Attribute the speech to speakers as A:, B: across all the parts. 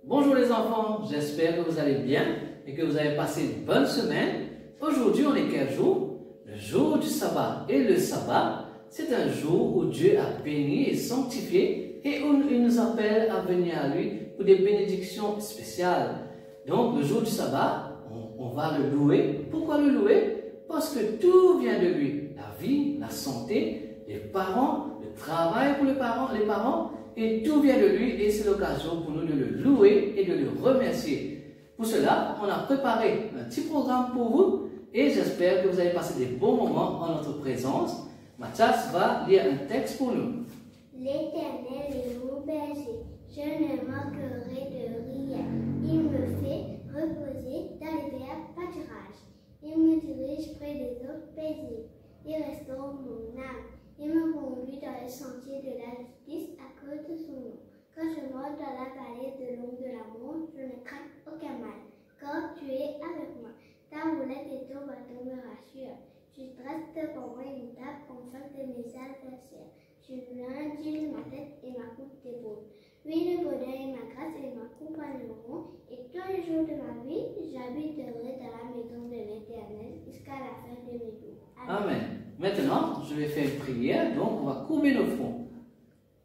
A: Bonjour les enfants, j'espère que vous allez bien et que vous avez passé une bonne semaine. Aujourd'hui, on est quel jour? Le jour du sabbat. Et le sabbat, c'est un jour où Dieu a béni et sanctifié et où il nous appelle à venir à lui pour des bénédictions spéciales. Donc, le jour du sabbat, on va le louer. Pourquoi le louer? Parce que tout vient de lui. La vie, la santé, les parents, le travail pour les parents, et tout vient de lui et c'est l'occasion pour nous de le louer et de le remercier. Pour cela, on a préparé un petit programme pour vous et j'espère que vous allez passer des bons moments en notre présence. Mathias va lire un texte pour nous.
B: L'Éternel est mon berger, je ne manquerai de rien. Il me fait reposer dans les verts pâturages. Il me dirige près des eaux paisibles. Il restaure mon âme. Il me conduit dans les sentiers de la justice à cause de son nom. Quand je monte dans la vallée de l'ombre de la mort, je ne crains aucun mal, car tu es avec moi. Ta roulette et ton bâton me rassurent. Tu dresses devant moi une table en face de mes adversaires. Tu blanchis ma tête et ma coupe d'épaule. Oui, le bonheur et ma grâce et m'accompagneront, et tous les jours de ma vie, j'habiterai dans la maison de l'Éternel jusqu'à la fin de mes jours.
A: Amen. Maintenant, je vais faire une prière, donc on va courber nos fronts.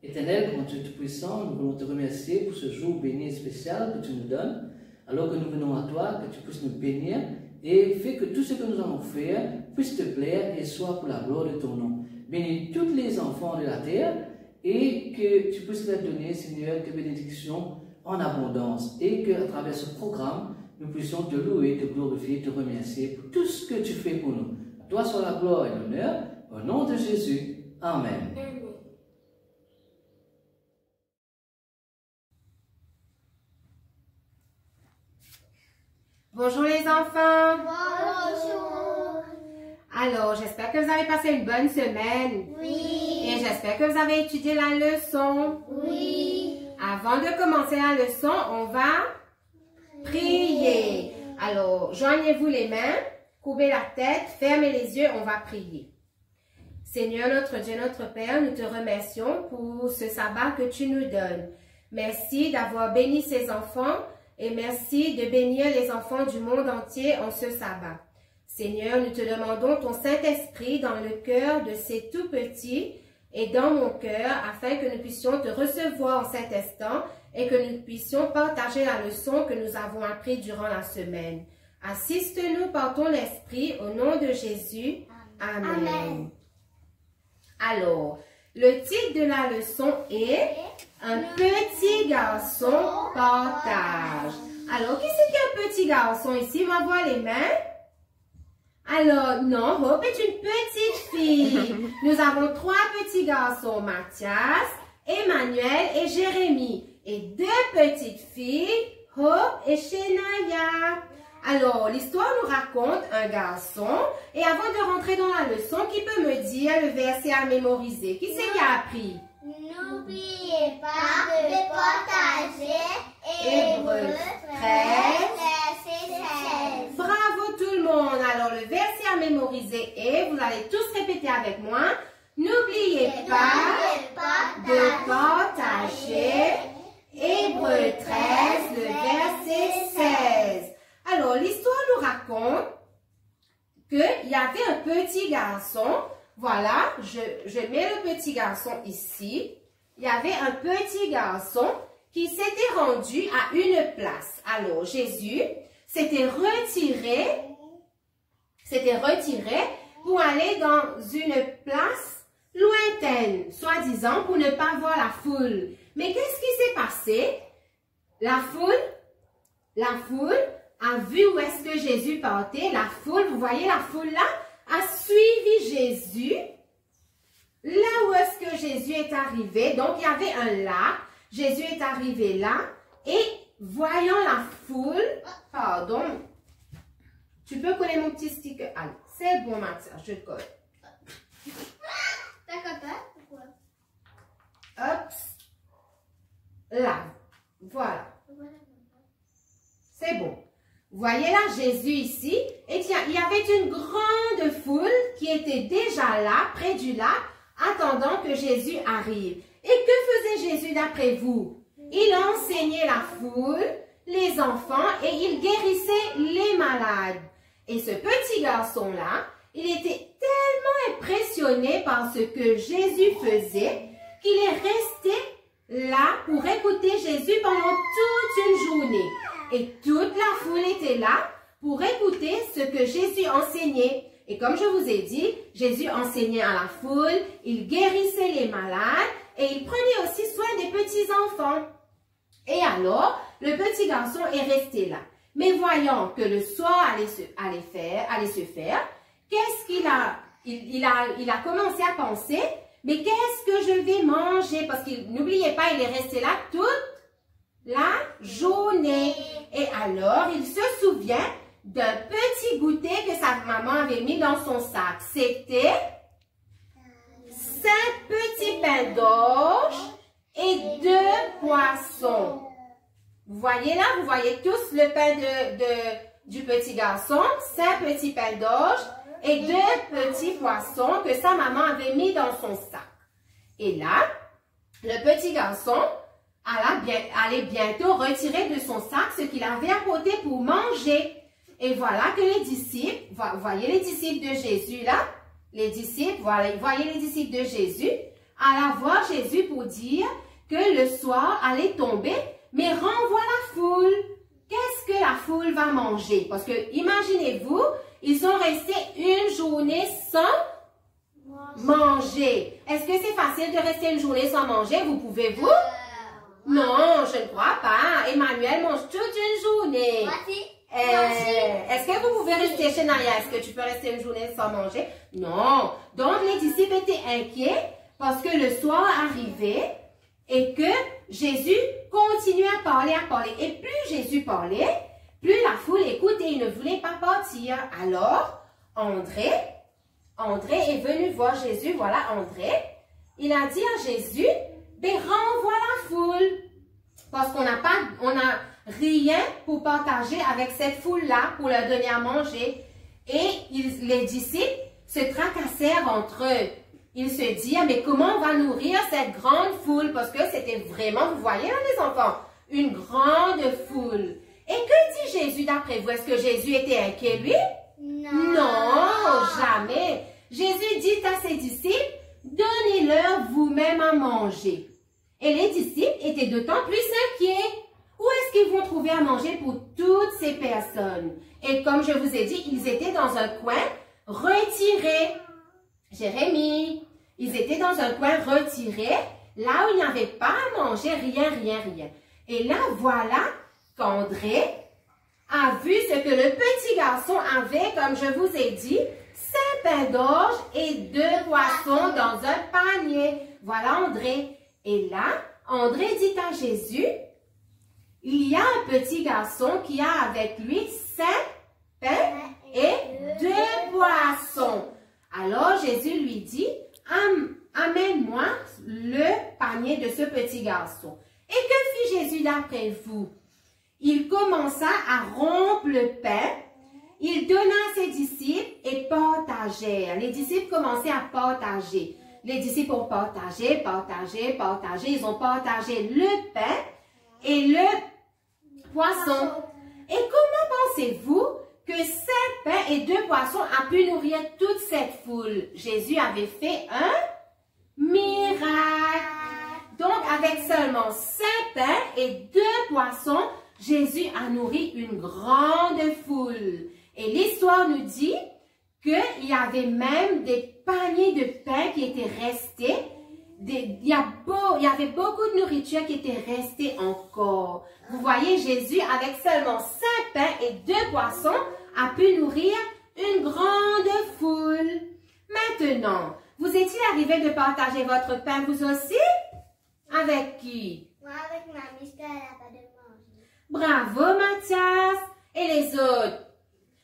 A: Éternel, grand Dieu Tout-Puissant, nous voulons te remercier pour ce jour béni et spécial que tu nous donnes. Alors que nous venons à toi, que tu puisses nous bénir et fais que tout ce que nous allons faire puisse te plaire et soit pour la gloire de ton nom. Bénis tous les enfants de la terre et que tu puisses leur donner, Seigneur, tes bénédictions en abondance et qu'à travers ce programme, nous puissions te louer, te glorifier, te remercier pour tout ce que tu fais pour nous. À toi soit la gloire et l'honneur, au nom de Jésus. Amen.
B: Amen.
C: Bonjour les enfants.
B: Bonjour.
C: Alors, j'espère que vous avez passé une bonne semaine.
B: Oui.
C: Et j'espère que vous avez étudié la leçon.
B: Oui.
C: Avant de commencer la leçon, on va prier. Alors, joignez-vous les mains, courbez la tête, fermez les yeux, on va prier. Seigneur notre Dieu, notre Père, nous te remercions pour ce sabbat que tu nous donnes. Merci d'avoir béni ces enfants et merci de bénir les enfants du monde entier en ce sabbat. Seigneur, nous te demandons ton Saint-Esprit dans le cœur de ces tout petits et dans mon cœur afin que nous puissions te recevoir en cet instant et que nous puissions partager la leçon que nous avons apprise durant la semaine. Assiste-nous par ton esprit au nom de Jésus. Amen. Amen. Alors, le titre de la leçon est « Un petit garçon partage ». Alors, qui c'est qui est un petit garçon ici? On va voir les mains. Alors, non, Hope est une petite fille. Nous avons 3 petits garçons, Mathias, Emmanuel et Jérémie. Et 2 petites filles, Hope et Shenaya. Alors, l'histoire nous raconte un garçon. Et avant de rentrer dans la leçon, qui peut me dire le verset à mémoriser? Qui c'est qui a appris?
B: N'oubliez pas de partager
C: Hébreux 13,
B: verset 16.
C: Bravo tout le monde. Alors, le verset à mémoriser est, vous allez tous répéter avec moi, n'oubliez pas de partager Hébreux 13, le verset 16. Alors, l'histoire nous raconte qu'il y avait un petit garçon. Voilà, je mets le petit garçon ici. Il y avait un petit garçon qui s'était rendu à une place. Alors, Jésus s'était retiré pour aller dans une place lointaine, soi-disant pour ne pas voir la foule. Mais qu'est-ce qui s'est passé? La foule a vu où est-ce que Jésus partait. La foule, vous voyez la foule là, a suivi Jésus. Là où est-ce que Jésus est arrivé, donc il y avait un lac. Jésus est arrivé là et voyant la foule, pardon, tu peux coller mon petit sticker. Allez, c'est bon Mathias, je colle.
B: D'accord, pourquoi?
C: Hop, là, voilà. C'est bon. Vous voyez là Jésus ici, et tiens, il y avait une grande foule qui était déjà là, près du lac, attendant que Jésus arrive. Et que faisait Jésus d'après vous? Il enseignait la foule, les enfants, et il guérissait les malades. Et ce petit garçon-là, il était tellement impressionné par ce que Jésus faisait qu'il est resté là pour écouter Jésus pendant toute une journée. Et toute la foule était là pour écouter ce que Jésus enseignait. Et comme je vous ai dit, Jésus enseignait à la foule, il guérissait les malades et il prenait aussi soin des petits-enfants. Et alors, le petit garçon est resté là. Mais voyant que le soir allait se faire, qu'est-ce qu'il a? Il a commencé à penser, mais qu'est-ce que je vais manger? Parce qu'il, n'oubliez pas, il est resté là toute la journée. Et alors, il se souvient d'un petit goûter que sa maman avait mis dans son sac. C'était 5 petits pains d'orge et 2 poissons. Vous voyez là, vous voyez tous le pain du petit garçon, 5 petits pains d'orge et 2 petits poissons que sa maman avait mis dans son sac. Et là, le petit garçon allait bientôt retirer de son sac ce qu'il avait apporté pour manger. Et voilà que les disciples, vous voyez les disciples de Jésus là, les disciples, voilà, vous voyez les disciples de Jésus, allaient voir Jésus pour dire que le soir allait tomber, mais renvoie la foule. Qu'est-ce que la foule va manger? Parce que imaginez-vous, ils sont restés une journée sans manger. Est-ce que c'est facile de rester une journée sans manger? Vous pouvez-vous? Non, je ne crois pas. Emmanuel mange toute une journée. Est-ce que vous pouvez rester chez Naya? Est-ce que tu peux rester une journée sans manger? Non. Donc, les disciples étaient inquiets parce que le soir arrivait et que Jésus continuait à parler. Et plus Jésus parlait, plus la foule écoutait et il ne voulait pas partir. Alors, André est venu voir Jésus. Voilà André. Il a dit à Jésus, ben renvoie la foule. Parce qu'on n'a rien pour partager avec cette foule-là, pour leur donner à manger. Et les disciples se tracassèrent entre eux. Ils se dirent, mais comment on va nourrir cette grande foule? Parce que c'était vraiment, vous voyez là les enfants, une grande foule. Et que dit Jésus d'après vous? Est-ce que Jésus était inquiet lui? Non, jamais. Jésus dit à ses disciples, donnez-leur vous-même à manger. Et les disciples étaient d'autant plus inquiets. Où est-ce qu'ils vont trouver à manger pour toutes ces personnes? Et comme je vous ai dit, ils étaient dans un coin retiré. Jérémie, ils étaient dans un coin retiré, là où il n'y avait pas à manger, rien. Et là, voilà qu'André a vu ce que le petit garçon avait, comme je vous ai dit, 5 pains d'orge et 2 poissons dans un panier. Voilà André. Et là, André dit à Jésus, il y a un petit garçon qui a avec lui 5 pains et 2 poissons. Alors Jésus lui dit, amène-moi le panier de ce petit garçon. Et que fit Jésus d'après vous? Il commença à rompre le pain, il donna à ses disciples et partagèrent. Les disciples commençaient à partager. Les disciples ont partagé, ils ont partagé le pain et le poisson. Et comment pensez-vous que 5 pains et 2 poissons a pu nourrir toute cette foule? Jésus avait fait un miracle. Donc, avec seulement 5 pains et 2 poissons, Jésus a nourri une grande foule. Et l'histoire nous dit qu'il y avait même des paniers de pain qui étaient restés. Il y avait beaucoup de nourriture qui était restée encore. Vous voyez, Jésus, avec seulement 5 pains et 2 poissons, a pu nourrir une grande foule. Maintenant, vous étiez arrivé de partager votre pain, vous aussi? Avec qui?
B: Moi, avec ma miss, elle n'a pas de manger.
C: Bravo, Mathias! Et les autres?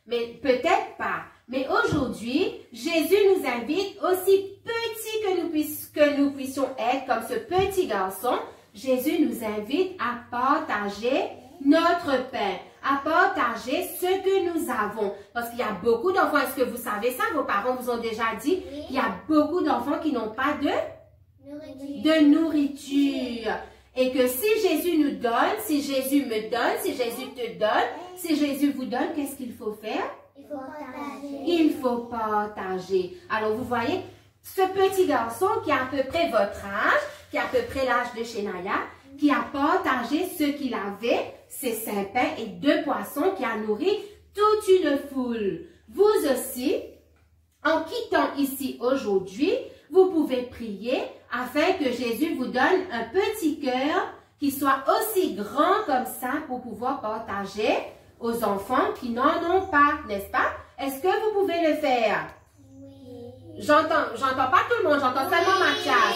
C: Mais peut-être pas. Mais aujourd'hui, Jésus nous invite, aussi petits que nous puissions être, comme ce petit garçon, Jésus nous invite à partager notre pain, à partager ce que nous avons. Parce qu'il y a beaucoup d'enfants, est-ce que vous savez ça? Vos parents vous ont déjà dit, il y a beaucoup d'enfants qui n'ont pas de nourriture. Et que si Jésus nous donne, si Jésus me donne, si Jésus te donne, si Jésus vous donne, qu'est-ce qu'il faut faire?
B: Il faut partager.
C: Il faut partager. Alors, vous voyez, ce petit garçon qui a à peu près votre âge, qui a à peu près l'âge de Shenaya, qui a partagé ce qu'il avait, ses 5 pains et 2 poissons, qui a nourri toute une foule. Vous aussi, en quittant ici aujourd'hui, vous pouvez prier afin que Jésus vous donne un petit cœur qui soit aussi grand comme ça pour pouvoir partager aux enfants qui n'en ont pas, n'est-ce pas? Est-ce que vous pouvez le faire?
B: Oui.
C: J'entends pas tout le monde, j'entends seulement Mathias.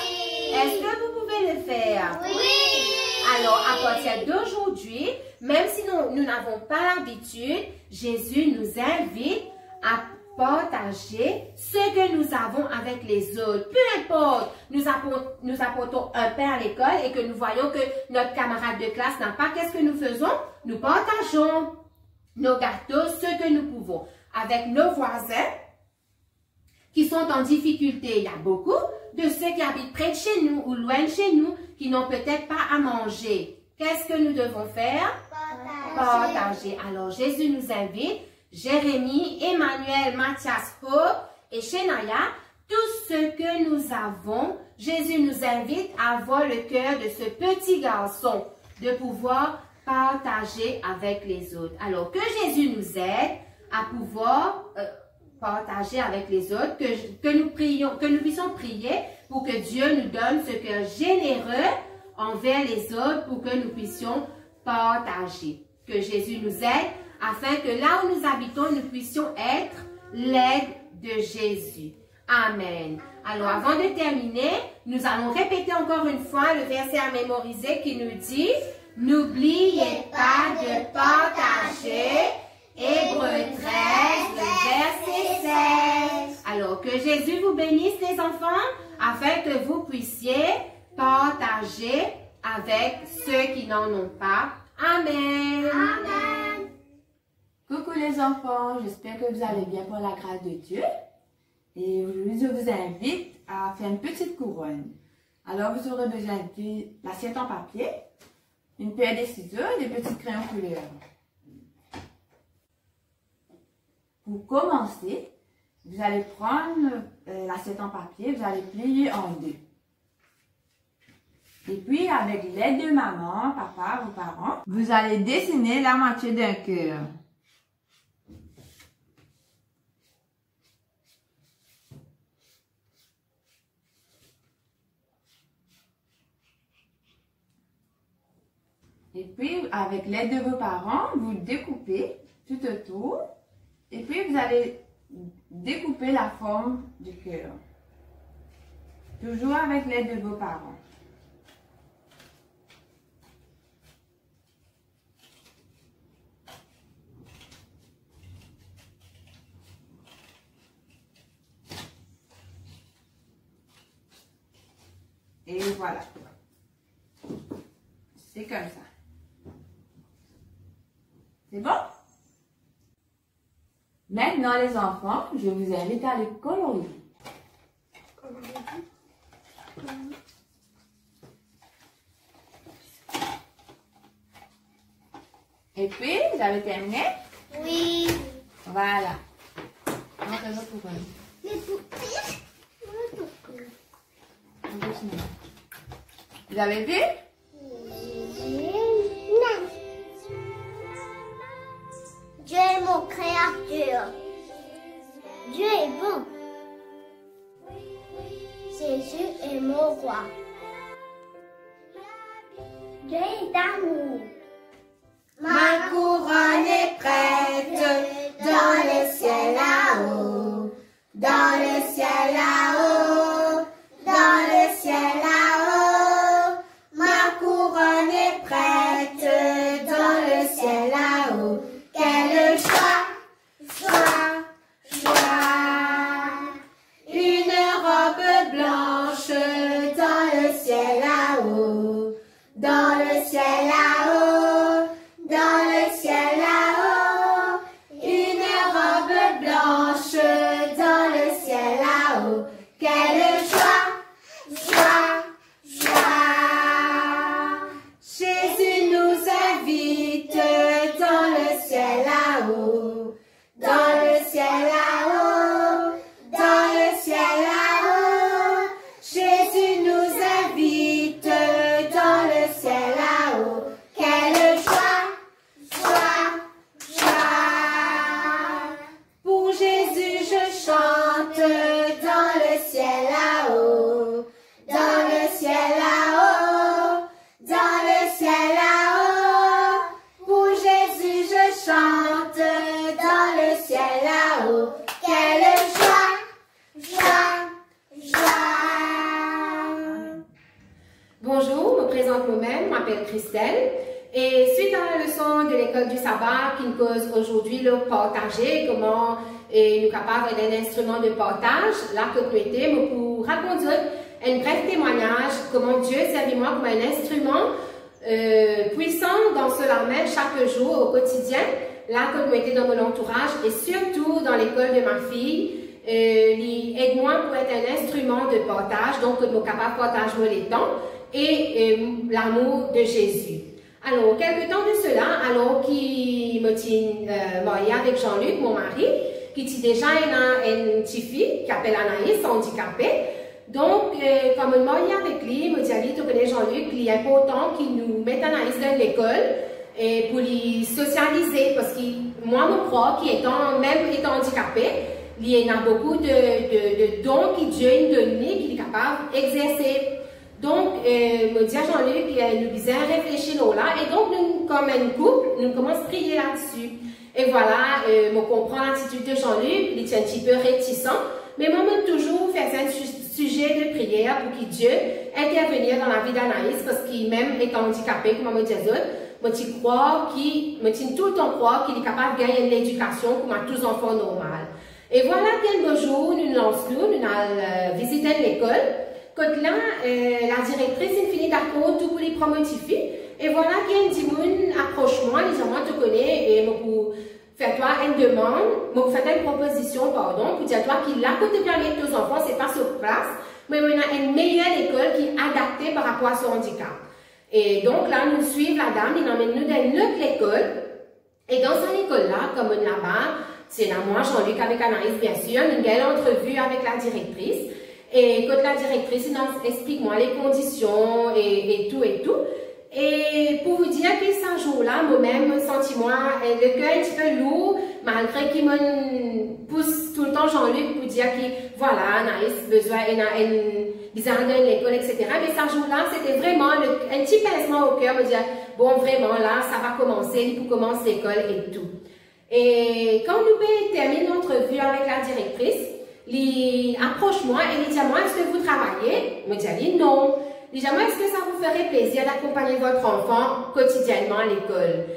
C: Est-ce que vous pouvez le faire?
B: Oui.
C: Alors, à partir d'aujourd'hui, même si nous n'avons pas l'habitude, Jésus nous invite à partager ce que nous avons avec les autres. Peu importe, nous apportons un pain à l'école et que nous voyons que notre camarade de classe n'a pas, qu'est-ce que nous faisons? Nous partageons nos gâteaux, ce que nous pouvons. Avec nos voisins qui sont en difficulté, il y a beaucoup de ceux qui habitent près de chez nous ou loin de chez nous qui n'ont peut-être pas à manger. Qu'est-ce que nous devons faire? Partager. Alors, Jésus nous invite, Jérémie, Emmanuel, Mathias, Hope et Shenaya, tout ce que nous avons, Jésus nous invite à avoir le cœur de ce petit garçon, de pouvoir partager avec les autres. Alors, que Jésus nous aide à pouvoir partager avec les autres, que nous puissions prier pour que Dieu nous donne ce cœur généreux envers les autres pour que nous puissions partager. Que Jésus nous aide afin que là où nous habitons, nous puissions être l'aide de Jésus. Amen. Alors, avant de terminer, nous allons répéter encore une fois le verset à mémoriser qui nous dit « N'oubliez pas de partager » Hébreux 13, le verset 16. Alors, que Jésus vous bénisse les enfants, afin que vous puissiez partager avec ceux qui n'en ont pas. Amen.
B: Amen.
D: Coucou les enfants, j'espère que vous allez bien par la grâce de Dieu. Et aujourd'hui, je vous invite à faire une petite couronne. Alors, vous aurez besoin de l'assiette en papier, une paire de ciseaux et des petits crayons couleur. Pour commencer, vous allez prendre l'assiette en papier, vous allez plier en deux. Et puis, avec l'aide de maman, papa ou parents, vous allez dessiner la moitié d'un cœur. Et puis, avec l'aide de vos parents, vous découpez tout autour. Et puis, vous allez découper la forme du cœur. Toujours avec l'aide de vos parents. Et voilà. C'est comme ça. C'est bon? Maintenant, les enfants, je vous invite à les colorier. Et puis, vous avez terminé?
B: Oui.
D: Voilà. Montrez-le pour vous.
B: Mais pourquoi?
D: Vous avez vu?
B: Non. Dieu est mon créateur. Dieu est bon. Jésus est mon roi. Dieu est amour.
C: Ma couronne est prête dans le ciel là-haut, dans le ciel là-haut, dans le ciel là-haut. Ma couronne est prête dans le ciel là-haut. Quelle joie, joie, joie. Une robe blanche dans le ciel là-haut, dans le ciel là-haut, dans le ciel là-haut. Une robe blanche dans le ciel là-haut. Quelle joie, joie, joie. invite dans le ciel là-haut, dans le ciel là-haut, dans le ciel là-haut. Jésus nous invite dans le ciel là-haut. Quelle joie, joie, joie. Pour Jésus je chante dans le ciel là-haut, dans le ciel là-haut, dans le ciel là-haut. Pour Jésus je chante dans le ciel là-haut. Quelle joie, joie, joie. Bonjour, je me présente moi-même, je m'appelle Christelle. Et suite à la leçon de l'école du sabbat qui nous cause aujourd'hui le partager, comment nous sommes capables d'un instrument de partage, là que nous étions, pour raconter un bref témoignage, comment Dieu servit moi comme un instrument puissant dans cela même chaque jour au quotidien, là que nous étions dans mon entourage et surtout dans l'école de ma fille. Aide-moi pour être un instrument de partage, donc nous sommes capables de partager les temps et l'amour de Jésus. Alors, quelque temps de cela, alors qui me tient mariée avec Jean-Luc, mon mari, qui est déjà une petite fille qui s'appelle Anaïs, handicapée. Donc, comme je me marie avec lui, je me dis, tu connais Jean-Luc, il est important qu'il nous mette Anaïs dans l'école et pour lui socialiser, parce que moi, mon prof, qui même étant handicapé, il y a beaucoup de dons que Dieu nous donne, qu'il est capable d'exercer. Donc, me dit à Jean-Luc, nous disons réfléchir là, et donc, nous, comme un couple, nous commençons à prier là-dessus. Et voilà, je comprends l'attitude de Jean-Luc, il est un petit peu réticent, mais moi, je toujours faire un sujet de prière pour que Dieu intervienne dans la vie d'Anaïs, parce qu'il même est handicapé, comme je me disais, je tiens tout le temps croire qu'il est capable de gagner l'éducation comme à tous les enfants normaux. Et voilà, quelques jours, nous allons visiter l'école. Quand là, la directrice est finie d'accord tout pour les promotifier. Et voilà qu'il y a un petit monde approche-moi, les gens te connaissent, et pour faire toi une demande, pour faire une proposition, pardon, pour dire toi qu'il a côté permettre tous les enfants, c'est pas sur place, mais on a une meilleure école qui est adaptée par rapport à son handicap. Et donc là, nous suivons la dame, il emmène nous dans notre école. Et dans cette école-là, comme on là-bas, c'est là moi, Jean-Luc avec Anaïs, bien sûr, une belle entrevue avec la directrice. Et quand la directrice explique-moi les conditions et tout. Et pour vous dire que ce jour-là, moi-même, senti-moi le cœur un petit peu lourd, malgré qu'il me pousse tout le temps Jean-Luc pour dire que voilà, Anaïs besoin de l'école, etc. Mais ce jour-là, c'était vraiment un petit pincement au cœur, me dire bon, vraiment là, ça va commencer, il faut commencer l'école et tout. Et quand nous terminons l'entrevue avec la directrice, il approche-moi et il dit à moi, est-ce que vous travaillez? Je me dis non. Il dit à moi, est-ce que ça vous ferait plaisir d'accompagner votre enfant quotidiennement à l'école?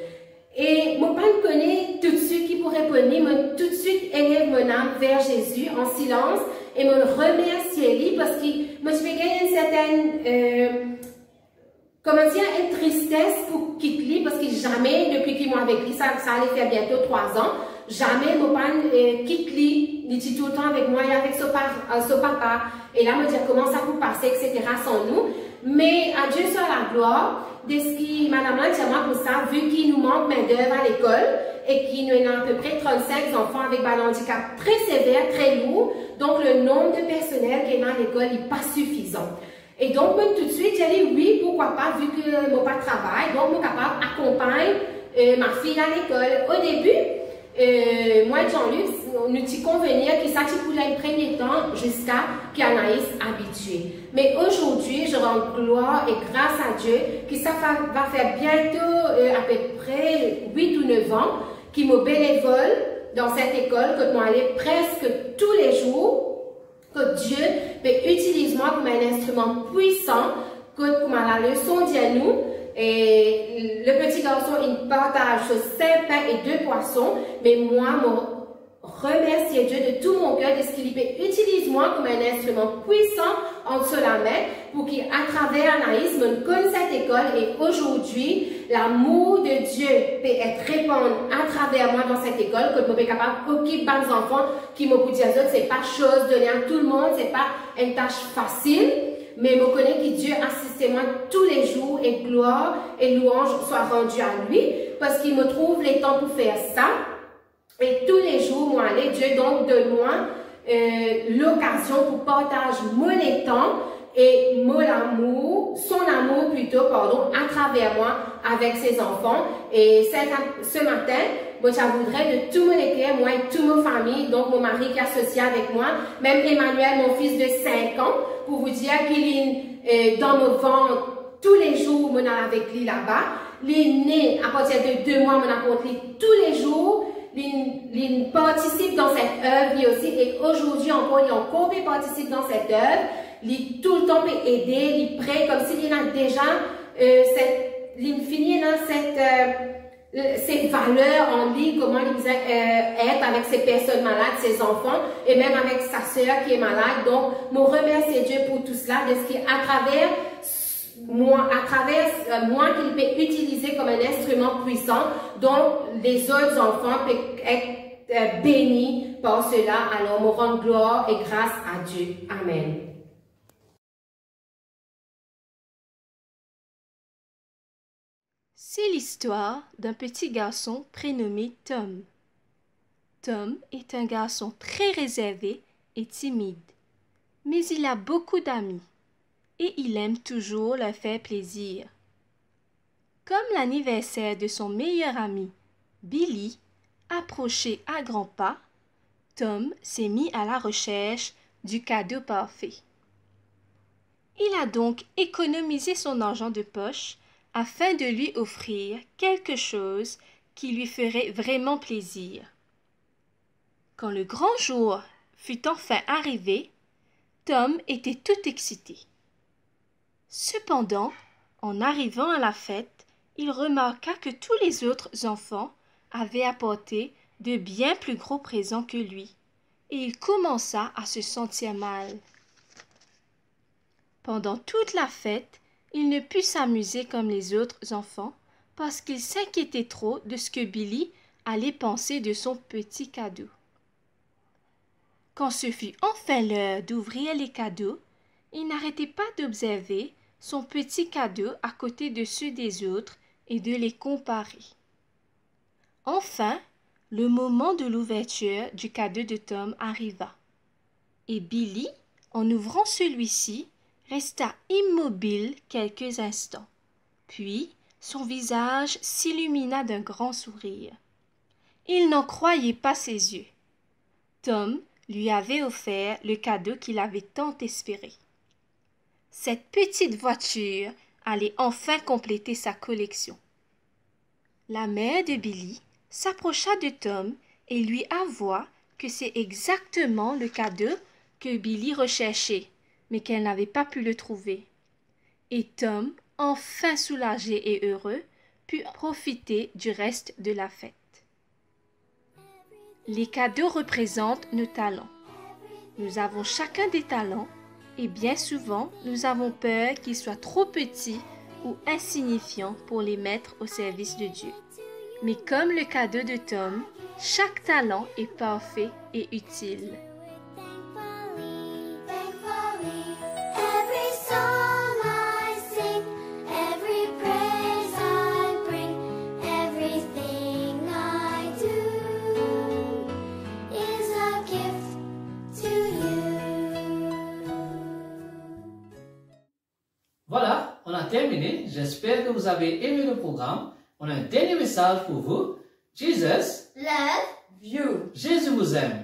C: Et mon père me connaît tout de suite, qui pourrait répondre, tout de suite élève mon âme vers Jésus en silence et me remercier lui parce qu'il me fait gagner une certaine, comment dire, une tristesse pour quitter lui parce que jamais, depuis qu'il m'a avec lui, ça allait faire bientôt 3 ans, jamais mon père quitte lui. Il dit tout le temps avec moi et avec son papa. Et là, me dire comment ça peut passer, etc. sans nous. Mais à Dieu soit la gloire de ce qui, madame là, dit à moi pour ça, vu qu'il nous manque main-d'œuvre à l'école et qu'il nous a à peu près 35 enfants avec un handicap très sévère, très lourd. Donc, le nombre de personnel qui est dans l'école n'est pas suffisant. Et donc, même tout de suite, j'ai dit oui, pourquoi pas, vu que mon père travaille. Donc, mon capable accompagne ma fille à l'école. Au début, moi et Jean-Luc, nous y convenir que ça pour le premier temps jusqu'à qu'Anaïs habituée. Mais aujourd'hui, je rends gloire et grâce à Dieu que ça va faire bientôt à peu près 8 ou 9 ans qu'il me bénévole dans cette école, que moi aller presque tous les jours, que Dieu utilise moi comme un instrument puissant, que comme à la leçon dit à nous. Et le petit garçon, il partage 5 pains et 2 poissons, mais moi, remercier Dieu de tout mon cœur de ce qu'il utilise moi comme un instrument puissant entre la main pour qu'à travers Anaïs, me connaisse cette école et aujourd'hui, l'amour de Dieu peut être répandu à travers moi dans cette école, que je suis capable d'occuper les enfants qui me disent c'est pas chose de à tout le monde, c'est pas une tâche facile. mais me connais que Dieu assiste moi tous les jours et gloire et louange soient rendues à lui parce qu'il me trouve les temps pour faire ça. Et tous les jours, moi, allez, Dieu donc donne-moi l'occasion pour partager mon temps et mon amour, son amour plutôt, pardon, à travers moi avec ses enfants. Et ce matin, moi, je voudrais de tout mon cœur, moi et toute ma famille, donc mon mari qui est associé avec moi, même Emmanuel, mon fils de 5 ans, pour vous dire qu'il est dans mon ventre tous les jours, moi, avec lui là-bas. Il est né à partir de 2 mois, moi, avec lui tous les jours. Il participe dans cette œuvre lui aussi et aujourd'hui encore, il participe dans cette œuvre. Il tout le temps peut aider, il prie comme s'il a déjà il finit dans ces valeurs en lui, comment il veut être avec ces personnes malades, ses enfants et même avec sa sœur qui est malade. Donc, je remercie Dieu pour tout cela, de ce qu'à travers moi qu'il peut utiliser comme un instrument puissant dont les autres enfants peuvent être bénis par cela. Alors, me rends gloire et grâce à Dieu. Amen.
E: C'est l'histoire d'un petit garçon prénommé Tom. Tom est un garçon très réservé et timide, mais il a beaucoup d'amis et il aime toujours leur faire plaisir. Comme l'anniversaire de son meilleur ami, Billy, approchait à grands pas, Tom s'est mis à la recherche du cadeau parfait. Il a donc économisé son argent de poche afin de lui offrir quelque chose qui lui ferait vraiment plaisir. Quand le grand jour fut enfin arrivé, Tom était tout excité. Cependant, en arrivant à la fête, il remarqua que tous les autres enfants avaient apporté de bien plus gros présents que lui, et il commença à se sentir mal. Pendant toute la fête, il ne put s'amuser comme les autres enfants parce qu'il s'inquiétait trop de ce que Billy allait penser de son petit cadeau. Quand ce fut enfin l'heure d'ouvrir les cadeaux, il n'arrêtait pas d'observer son petit cadeau à côté de ceux des autres et de les comparer. Enfin, le moment de l'ouverture du cadeau de Tom arriva. Et Billy, en ouvrant celui-ci, resta immobile quelques instants. Puis, son visage s'illumina d'un grand sourire. Il n'en croyait pas ses yeux. Tom lui avait offert le cadeau qu'il avait tant espéré. Cette petite voiture allait enfin compléter sa collection. La mère de Billy s'approcha de Tom et lui avoua que c'est exactement le cadeau que Billy recherchait, mais qu'elle n'avait pas pu le trouver. Et Tom, enfin soulagé et heureux, put profiter du reste de la fête. Les cadeaux représentent nos talents. Nous avons chacun des talents et bien souvent, nous avons peur qu'ils soient trop petits ou insignifiants pour les mettre au service de Dieu. Mais comme le cadeau de Tom, chaque talent est parfait et utile.
A: Voilà, on a terminé. J'espère que vous avez aimé le programme. On a un dernier message pour vous. Jesus
B: Love
D: You.
A: Jésus vous aime.